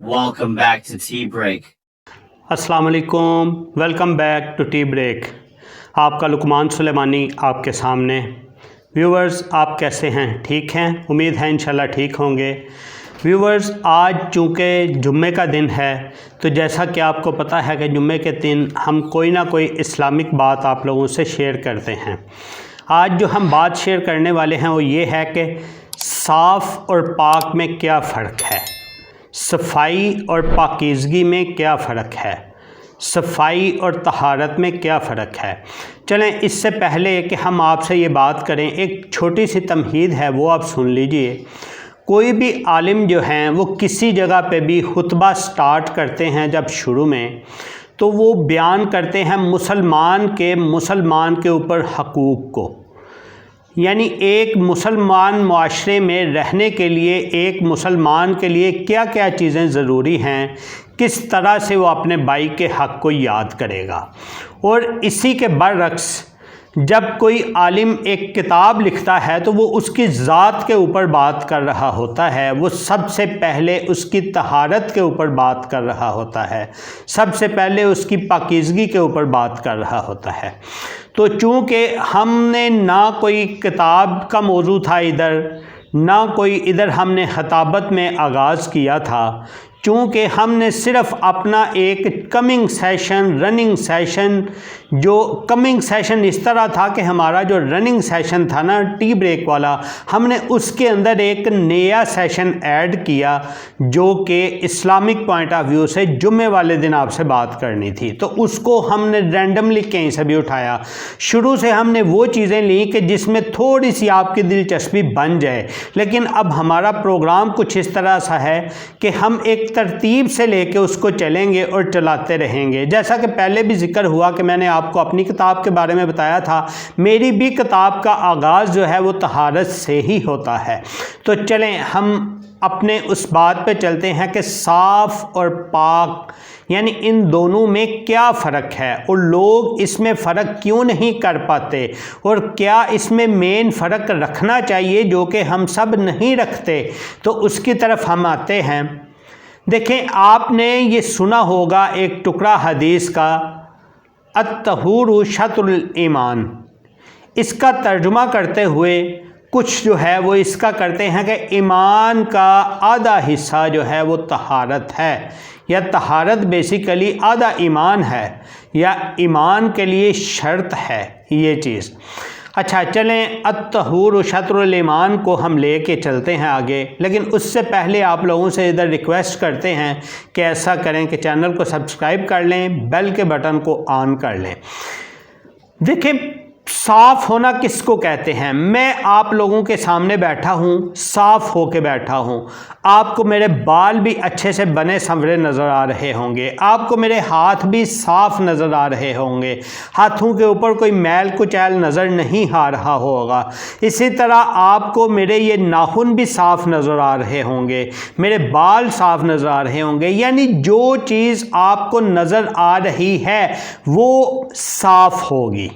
Welcome back to Tea Break. अस्सलाम वालेकुम, welcome back to tea break. आपका लुकमान सुलेमानी आपके सामने। व्यूवर्स, आप कैसे हैं? ठीक हैं? उम्मीद है इंशाल्लाह ठीक होंगे। व्यूवर्स, आज चूँकि जुम्मे का दिन है तो जैसा कि आपको पता है कि जुम्मे के दिन हम कोई ना कोई इस्लामिक बात आप लोगों से शेयर करते हैं। आज जो हम बात शेयर करने वाले हैं वो ये है कि साफ़ और पाक में क्या फ़र्क है, सफाई और पाकीज़गी में क्या फ़र्क है, सफाई और तहारत में क्या फ़र्क है। चलें, इससे पहले कि हम आपसे ये बात करें, एक छोटी सी तमहीद है, वो आप सुन लीजिए। कोई भी आलिम जो हैं वो किसी जगह पे भी खुतबा स्टार्ट करते हैं जब शुरू में, तो वो बयान करते हैं मुसलमान के ऊपर हकूक़ को। यानी एक मुसलमान मुआशरे में रहने के लिए एक मुसलमान के लिए क्या क्या चीज़ें ज़रूरी हैं, किस तरह से वो अपने भाई के हक़ को याद करेगा। और इसी के बरअक्स जब कोई आलिम एक किताब लिखता है तो वो उसकी ज़ात के ऊपर बात कर रहा होता है, वो सबसे पहले उसकी तहारत के ऊपर बात कर रहा होता है, सबसे पहले उसकी पाकीज़गी के ऊपर बात कर रहा होता है। तो चूँकि हमने ना कोई किताब का मौजू था इधर, ना कोई इधर हमने खताबत में आगाज़ किया था, चूँकि हमने सिर्फ़ अपना एक कमिंग सेशन, रनिंग सेशन, जो कमिंग सेशन इस तरह था कि हमारा जो रनिंग सेशन था ना टी ब्रेक वाला, हमने उसके अंदर एक नया सेशन ऐड किया जो कि इस्लामिक पॉइंट ऑफ व्यू से जुम्मे वाले दिन आपसे बात करनी थी। तो उसको हमने रैंडमली कहीं से भी उठाया। शुरू से हमने वो चीज़ें ली कि जिसमें थोड़ी सी आपकी दिलचस्पी बन जाए, लेकिन अब हमारा प्रोग्राम कुछ इस तरह सा है कि हम एक तरतीब से लेके उसको चलेंगे और चलाते रहेंगे। जैसा कि पहले भी जिक्र हुआ कि मैंने आपको अपनी किताब के बारे में बताया था, मेरी भी किताब का आगाज़ जो है वो तहारत से ही होता है। तो चलें हम अपने उस बात पे चलते हैं कि साफ़ और पाक यानी इन दोनों में क्या फ़र्क है और लोग इसमें फ़र्क क्यों नहीं कर पाते, और क्या इसमें मेन फ़र्क रखना चाहिए जो कि हम सब नहीं रखते। तो उसकी तरफ हम आते हैं। देखें, आपने ये सुना होगा एक टुकड़ा हदीस का, अत्तहूरु शत्रुल ईमान। इसका तर्जुमा करते हुए कुछ जो है वो इसका करते हैं कि ईमान का आधा हिस्सा जो है वो तहारत है, या तहारत बेसिकली आधा ईमान है, या ईमान के लिए शर्त है ये चीज़। अच्छा, चलें अत्तहूर शत्रुल ईमान को हम लेके चलते हैं आगे, लेकिन उससे पहले आप लोगों से इधर रिक्वेस्ट करते हैं कि ऐसा करें कि चैनल को सब्सक्राइब कर लें, बेल के बटन को ऑन कर लें। देखिए, साफ़ होना किसको कहते हैं? मैं आप लोगों के सामने बैठा हूँ, साफ़ होके बैठा हूँ। आपको मेरे बाल भी अच्छे से बने संवरे नज़र आ रहे होंगे, आपको मेरे हाथ भी साफ़ नज़र आ रहे होंगे, हाथों के ऊपर कोई मैल कुचैल नज़र नहीं आ रहा होगा। इसी तरह आपको मेरे ये नाखून भी साफ़ नज़र आ रहे होंगे, मेरे बाल साफ़ नज़र आ रहे होंगे। यानी जो चीज़ आपको नज़र आ रही है वो साफ़ होगी।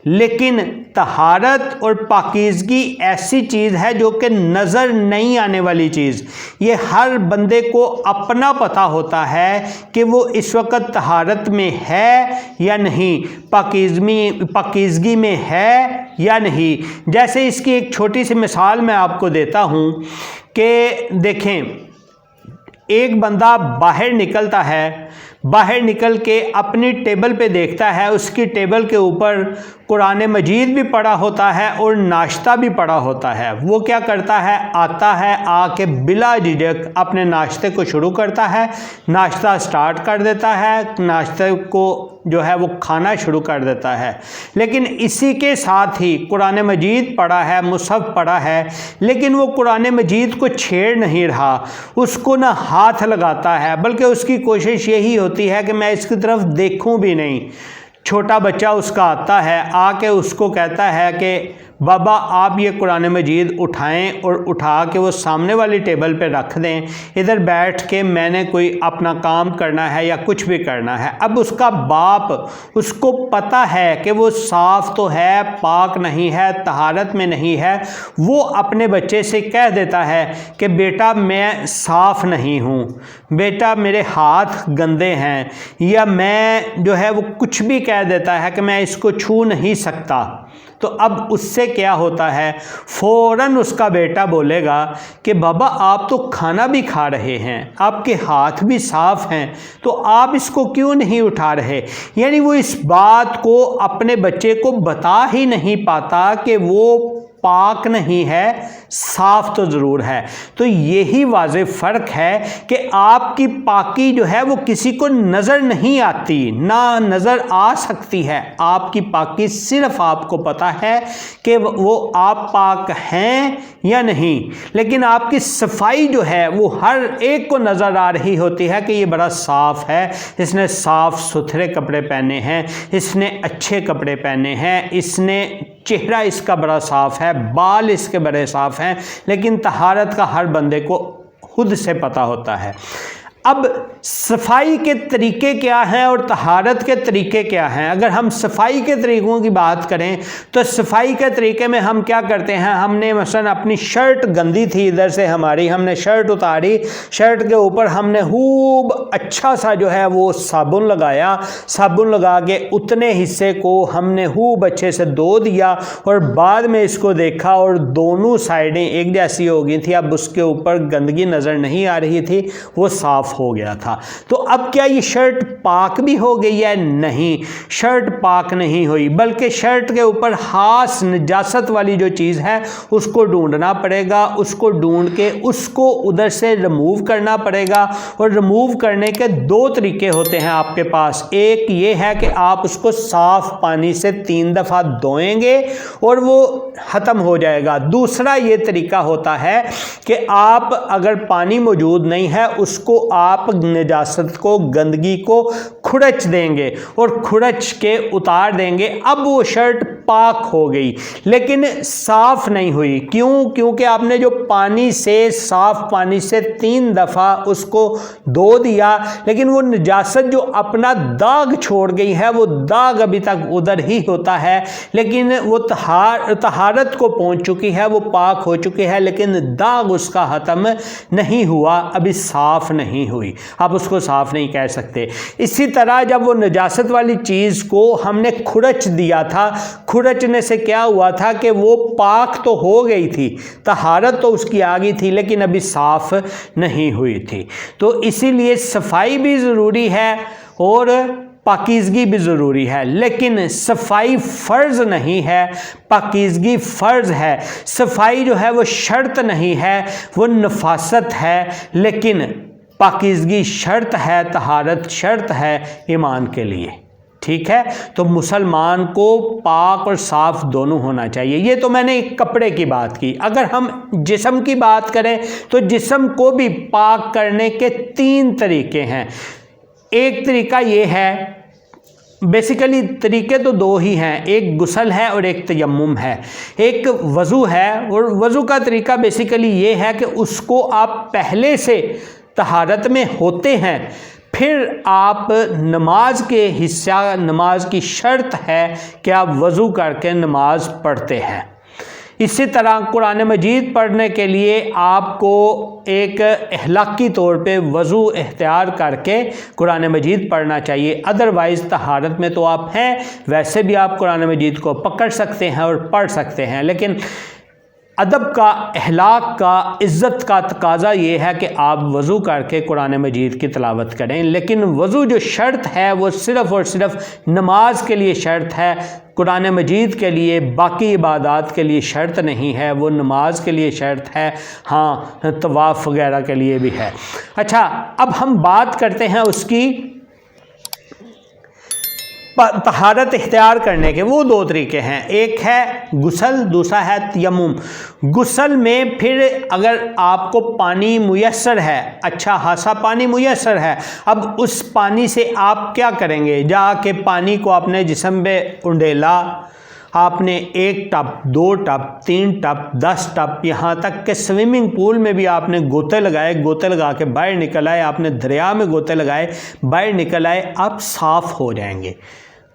लेकिन तहारत और पाकीज़गी ऐसी चीज़ है जो कि नज़र नहीं आने वाली चीज़। ये हर बंदे को अपना पता होता है कि वो इस वक्त तहारत में है या नहीं, पाकीज़गी में है या नहीं। जैसे इसकी एक छोटी सी मिसाल मैं आपको देता हूँ कि देखें, एक बंदा बाहर निकलता है, बाहर निकल के अपनी टेबल पे देखता है, उसकी टेबल के ऊपर कुरान मजीद भी पड़ा होता है और नाश्ता भी पड़ा होता है। वो क्या करता है, आता है, आके बिला झिझक अपने नाश्ते को शुरू करता है, नाश्ता स्टार्ट कर देता है, नाश्ते को जो है वो खाना शुरू कर देता है। लेकिन इसी के साथ ही कुरान मजीद पड़ा है, मुसहफ पड़ा है, लेकिन वो कुरान मजीद को छेड़ नहीं रहा, उसको ना हाथ लगाता है, बल्कि उसकी कोशिश यही होती है कि मैं इसकी तरफ देखूं भी नहीं। छोटा बच्चा उसका आता है, आके उसको कहता है कि बाबा आप ये कुरान मजीद उठाएं और उठा के वो सामने वाली टेबल पे रख दें, इधर बैठ के मैंने कोई अपना काम करना है या कुछ भी करना है। अब उसका बाप, उसको पता है कि वो साफ़ तो है, पाक नहीं है, तहारत में नहीं है, वो अपने बच्चे से कह देता है कि बेटा मैं साफ़ नहीं हूँ, बेटा मेरे हाथ गंदे हैं, या मैं जो है वो कुछ भी कह देता है कि मैं इसको छू नहीं सकता। तो अब उससे क्या होता है, फ़ौरन उसका बेटा बोलेगा कि बाबा आप तो खाना भी खा रहे हैं, आपके हाथ भी साफ़ हैं, तो आप इसको क्यों नहीं उठा रहे। यानी वो इस बात को अपने बच्चे को बता ही नहीं पाता कि वो पाक नहीं है, साफ़ तो ज़रूर है। तो यही वाज़ेह फ़र्क है कि आपकी पाकी जो है वो किसी को नज़र नहीं आती, ना नज़र आ सकती है। आपकी पाकी सिर्फ़ आपको पता है कि वो आप पाक हैं या नहीं, लेकिन आपकी सफाई जो है वो हर एक को नज़र आ रही होती है कि ये बड़ा साफ़ है, इसने साफ़ सुथरे कपड़े पहने हैं, इसने अच्छे कपड़े पहने हैं, इसने चेहरा इसका बड़ा साफ़ है, बाल इसके बड़े साफ़ हैं। लेकिन तहारत का हर बंदे को खुद से पता होता है। अब सफाई के तरीके क्या हैं और तहारत के तरीके क्या हैं। अगर हम सफाई के तरीक़ों की बात करें तो सफाई के तरीके में हम क्या करते हैं, हमने मसलन अपनी शर्ट गंदी थी इधर से हमारी, हमने शर्ट उतारी, शर्ट के ऊपर हमने खूब अच्छा सा जो है वो साबुन लगाया, साबुन लगा के उतने हिस्से को हमने खूब अच्छे से धो दिया और बाद में इसको देखा और दोनों साइडें एक जैसी हो गई थी। अब उसके ऊपर गंदगी नज़र नहीं आ रही थी, वो साफ़ हो गया था। तो अब क्या ये शर्ट पाक भी हो गई है? नहीं, शर्ट पाक नहीं हुई, बल्कि शर्ट के ऊपर खास नजासत वाली जो चीज़ है उसको ढूंढना पड़ेगा, उसको ढूंढ के उसको उधर से रिमूव करना पड़ेगा। और रिमूव करने के दो तरीके होते हैं आपके पास। एक ये है कि आप उसको साफ पानी से 3 दफ़ा धोएंगे और वो ख़त्म हो जाएगा। दूसरा ये तरीका होता है कि आप अगर पानी मौजूद नहीं है उसको आप नजासत को, गंदगी को खुरच देंगे और खुरच के उतार देंगे। अब वो शर्ट पाक हो गई लेकिन साफ नहीं हुई। क्यों? क्योंकि आपने जो पानी से, साफ पानी से 3 दफ़ा उसको धो दिया, लेकिन वो नजासत जो अपना दाग छोड़ गई है वो दाग अभी तक उधर ही होता है, लेकिन वो तहारत को पहुंच चुकी है, वो पाक हो चुकी है, लेकिन दाग उसका ख़त्म नहीं हुआ, अभी साफ नहीं हुई। आप उसको साफ नहीं कह सकते। इसी तरह जब वो नजासत वाली चीज़ को हमने खुरच दिया था, खुरचने से क्या हुआ था कि वो पाक तो हो गई थी, तहारत तो उसकी आ गई थी, लेकिन अभी साफ नहीं हुई थी। तो इसीलिए सफाई भी ज़रूरी है और पाकीज़गी भी ज़रूरी है, लेकिन सफाई फ़र्ज़ नहीं है, पाकीज़गी फ़र्ज़ है। सफाई जो है वो शर्त नहीं है, वो नफासत है, लेकिन पाकीज़गी शर्त है, तहारत शर्त है ईमान के लिए। ठीक है, तो मुसलमान को पाक और साफ़ दोनों होना चाहिए। ये तो मैंने एक कपड़े की बात की। अगर हम जिस्म की बात करें तो जिस्म को भी पाक करने के 3 तरीके हैं। एक तरीका ये है, बेसिकली तरीके तो 2 ही हैं, एक गुस्ल है और एक तयम्मुम है। एक वज़ू है और वज़ू का तरीका बेसिकली ये है कि उसको आप पहले से तहारत में होते हैं, फिर आप नमाज के हिस्सा, नमाज की शर्त है कि आप वज़ू करके नमाज पढ़ते हैं। इसी तरह कुरान मजीद पढ़ने के लिए आपको एक अखलाकी तौर पे वज़ू इख्तियार करके कुरान मजीद पढ़ना चाहिए। अदरवाइज़ तहारत में तो आप हैं, वैसे भी आप कुरान मजीद को पकड़ सकते हैं और पढ़ सकते हैं, लेकिन अदब का, अखलाक का, इज़्ज़त का तकाज़ा ये है कि आप वज़ू करके कुरान मजीद की तिलावत करें। लेकिन वज़ू जो शर्त है वो सिर्फ़ और सिर्फ नमाज के लिए शर्त है, कुरान मजीद के लिए, बाकी इबादात के लिए शर्त नहीं है। वो नमाज के लिए शर्त है, हाँ तवाफ़ वगैरह के लिए भी है। अच्छा, अब हम बात करते हैं उसकी तहारत इख्तियार करने के। वो 2 तरीके हैं, एक है गुस्ल, दूसरा है तयम्मुम। गुस्ल में फिर अगर आपको पानी मुयस्सर है, अच्छा खासा पानी मुयस्सर है, अब उस पानी से आप क्या करेंगे, जाके पानी को अपने जिस्म पे उंडेला आपने 1 टप, 2 टप, 3 टप, 10 टप, यहाँ तक कि स्विमिंग पूल में भी आपने गोते लगाए, गोते लगा के बाहर निकल आए, आपने दरिया में गोते लगाए, बाहर निकल आए, आप साफ़ हो जाएंगे।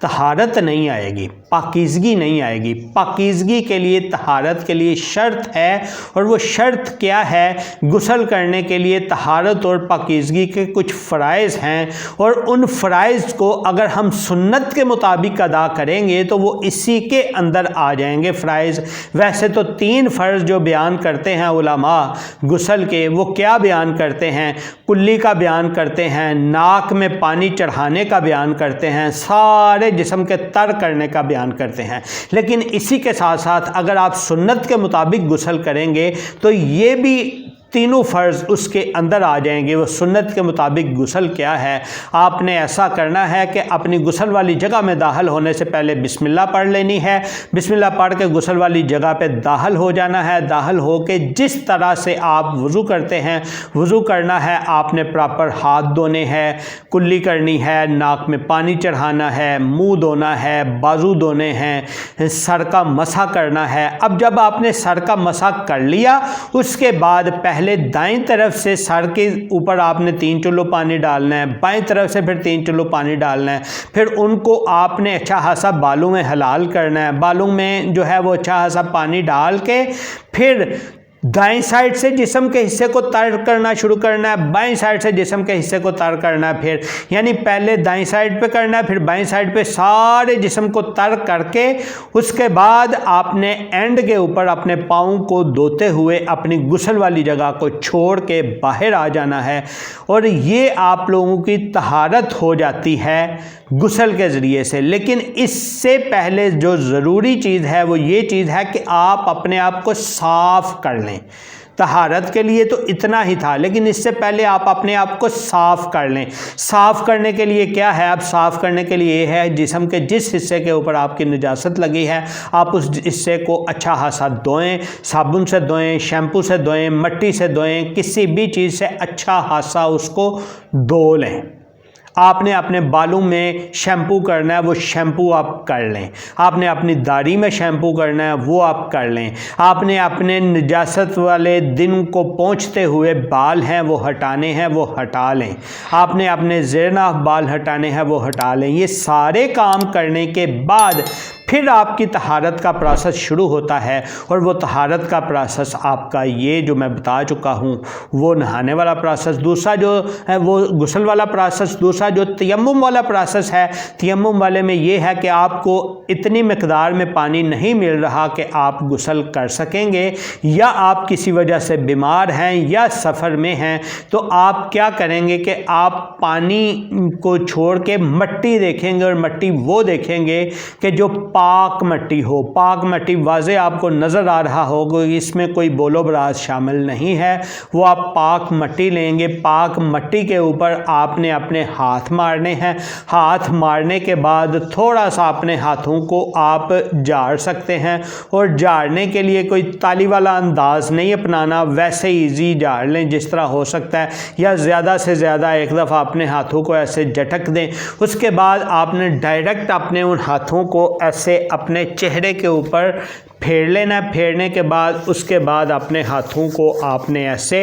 तहारत नहीं आएगी, पाकीज़गी नहीं आएगी। पाकीज़गी के लिए, तहारत के लिए शर्त है, और वो शर्त क्या है? गुस्ल करने के लिए तहारत और पाकीज़गी के कुछ फ़राइज़ हैं, और उन फ़राइज़ को अगर हम सुन्नत के मुताबिक अदा करेंगे तो वो इसी के अंदर आ जाएंगे फ़राइज़। वैसे तो 3 फ़र्ज़ जो बयान करते हैं उलमा गुस्ल के, वो क्या बयान करते हैं? कुल्ली का बयान करते हैं, नाक में पानी चढ़ाने का बयान करते हैं, सारे जिस्म के तर करने का बयान करते हैं। लेकिन इसी के साथ साथ अगर आप सुन्नत के मुताबिक गुस्ल करेंगे तो ये भी तीनों फ़र्ज़ उसके अंदर आ जाएंगे। वो सुन्नत के मुताबिक गुस्ल क्या है? आपने ऐसा करना है कि अपनी गुस्ल वाली जगह में दाखिल होने से पहले बिस्मिल्लाह पढ़ लेनी है। बिस्मिल्लाह पढ़ के गुस्ल वाली जगह पे दाखिल हो जाना है। दाखिल हो के जिस तरह से आप वज़ू करते हैं वज़ू करना है। आपने प्रॉपर हाथ धोने हैं, कुल्ली करनी है, नाक में पानी चढ़ाना है, मुँह धोना है, बाजू धोने हैं, सर का मसा करना है। अब जब आपने सर का मसा कर लिया, उसके बाद पहले दाईं तरफ से सर के ऊपर आपने 3 चुल्लू पानी डालना है, बाईं तरफ से फिर 3 चुल्लू पानी डालना है। फिर उनको आपने अच्छा खासा बालों में हलाल करना है। बालों में जो है वो अच्छा खासा पानी डाल के फिर दाईं साइड से जिस्म के हिस्से को तर करना शुरू करना है, बाईं साइड से जिस्म के हिस्से को तर करना है। फिर यानी पहले दाईं साइड पे करना है, फिर बाईं साइड पे सारे जिस्म को तर करके उसके बाद आपने एंड के ऊपर अपने पाँव को धोते हुए अपनी गुस्ल वाली जगह को छोड़ के बाहर आ जाना है। और ये आप लोगों की तहारत हो जाती है गुस्ल के ज़रिए से। लेकिन इससे पहले जो ज़रूरी चीज़ है वो ये चीज़ है कि आप अपने आप को साफ़ कर लें। तहारत के लिए तो इतना ही था, लेकिन इससे पहले आप अपने आप को साफ़ कर लें। साफ़ करने के लिए क्या है? आप साफ़ करने के लिए ये है, जिस्म के जिस हिस्से के ऊपर आपकी निजासत लगी है आप उस हिस्से को अच्छा खासा धोएं, साबुन से धोएं, शैम्पू से धोएं, मिट्टी से धोएं, किसी भी चीज़ से अच्छा खासा उसको धो लें। आपने अपने बालों में शैम्पू करना है, वो शैम्पू आप कर लें। आपने अपनी दाढ़ी में शैम्पू करना है, वो आप कर लें। आपने अपने निजासत वाले दिन को पहुंचते हुए बाल हैं वो हटाने हैं, वो हटा लें। आपने अपने ज़ेरनाफ बाल हटाने हैं, वो हटा लें। ये सारे काम करने के बाद फिर आपकी तहारत का प्रोसेस शुरू होता है। और वो तहारत का प्रोसेस आपका ये जो मैं बता चुका हूँ, वो नहाने वाला प्रोसेस, दूसरा जो है वो गुस्ल वाला प्रोसेस, दूसरा जो तयम्मुम वाला प्रोसेस है, तयम्मुम वाले में ये है कि आपको इतनी मिकदार में पानी नहीं मिल रहा कि आप गुस्ल कर सकेंगे, या आप किसी वजह से बीमार हैं या सफ़र में हैं, तो आप क्या करेंगे कि आप पानी को छोड़ के मिट्टी देखेंगे, और मिट्टी वो देखेंगे कि जो पाक मिट्टी हो। पाक मिट्टी वाज़े आपको नज़र आ रहा होगा, इसमें कोई बोलो बराज शामिल नहीं है। वो आप पाक मिट्टी लेंगे, पाक मिट्टी के ऊपर आपने अपने हाथ मारने हैं। हाथ मारने के बाद थोड़ा सा अपने हाथों को आप झाड़ सकते हैं, और झाड़ने के लिए कोई ताली वाला अंदाज़ नहीं अपनाना, वैसे ईजी झाड़ लें जिस तरह हो सकता है, या ज़्यादा से ज़्यादा एक दफ़ा अपने हाथों को ऐसे झटक दें। उसके बाद आपने डायरेक्ट अपने उन हाथों को ऐसे अपने चेहरे के ऊपर फेर लेना है। फेरने के बाद उसके बाद अपने हाथों को आपने ऐसे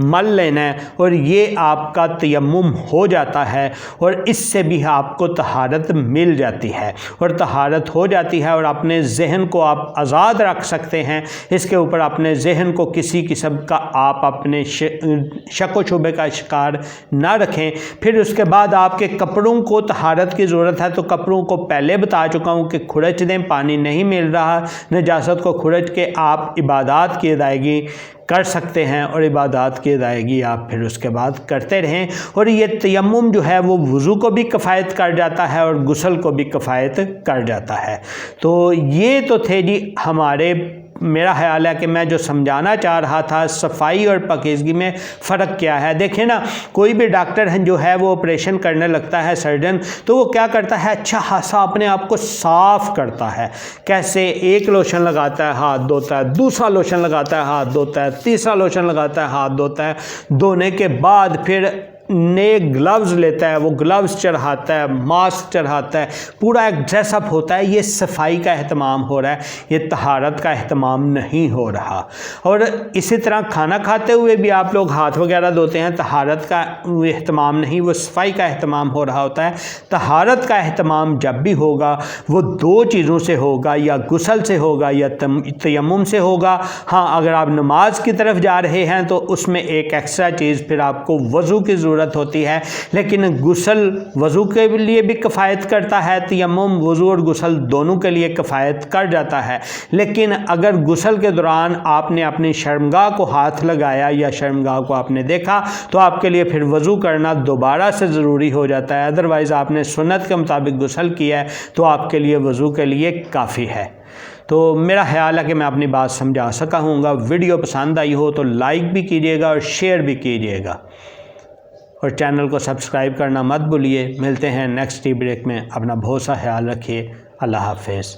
मल लेना है, और ये आपका तयम्मुम हो जाता है, और इससे भी आपको तहारत मिल जाती है, और तहारत हो जाती है। और अपने जहन को आप आज़ाद रख सकते हैं। इसके ऊपर अपने जहन को किसी किस्म का आप अपने शक व शुबे का शिकार ना रखें। फिर उसके बाद आपके कपड़ों को तहारत की ज़रूरत है, तो कपड़ों को पहले बता चुका हूँ कि खुरच दें, पानी नहीं मिल रहा, नजासत को खुरच के आप इबादात की अदायगी कर सकते हैं, और इबादात की अदायगी आप फिर उसके बाद करते रहें। और ये तयम्मुम जो है वो वज़ू को भी किफ़ायत कर जाता है, और गुस्ल को भी किफ़ायत कर जाता है। तो ये तो थे जी हमारे, मेरा ख्याल है कि मैं जो समझाना चाह रहा था सफाई और पाकीज़गी में फ़र्क क्या है। देखें ना, कोई भी डॉक्टर है जो है वो ऑपरेशन करने लगता है, सर्जन, तो वो क्या करता है, अच्छा खासा अपने आप को साफ़ करता है। कैसे? एक लोशन लगाता है, हाथ धोता है, दूसरा लोशन लगाता है, हाथ धोता है, तीसरा लोशन लगाता है, हाथ धोता है। धोने के बाद फिर नए ग्लव्स लेता है, वो ग्लव्स चढ़ाता है, मास्क चढ़ाता है, पूरा एक ड्रेसअप होता है। ये सफाई का एहतमाम हो रहा है, ये तहारत का एहतमाम नहीं हो रहा। और इसी तरह खाना खाते हुए भी आप लोग हाथ वगैरह धोते हैं, तहारत का एहतमाम नहीं, वो सफाई का एहतमाम हो रहा होता है। तहारत का एहतमाम जब भी होगा वो दो चीज़ों से होगा, या गुस्ल से होगा या तयम्मुम से होगा। हाँ, अगर आप नमाज की तरफ जा रहे हैं तो उसमें एक एक्स्ट्रा चीज़ फिर आपको वज़ू की ज़रूरत होती है, लेकिन गुस्ल वज़ू के लिए भी किफ़ायत करता है, तयम्मुम वज़ू और गुस्ल दोनों के लिए किफ़ायत कर जाता है। लेकिन अगर गुस्ल के दौरान आपने अपनी शर्मगाह को हाथ लगाया या शर्मगाह को आपने देखा तो आपके लिए फिर वज़ू करना दोबारा से ज़रूरी हो जाता है। अदरवाइज़ आपने सुन्नत के मुताबिक गुस्ल किया है तो आपके लिए वज़ू के लिए काफ़ी है। तो मेरा ख्याल है कि मैं अपनी बात समझा सका हूँगा। वीडियो पसंद आई हो तो लाइक भी कीजिएगा और शेयर भी कीजिएगा, और चैनल को सब्सक्राइब करना मत भूलिए। मिलते हैं नेक्स्ट टी ब्रेक में। अपना बहुत सा ख्याल रखिए। अल्लाह हाफ़िज़।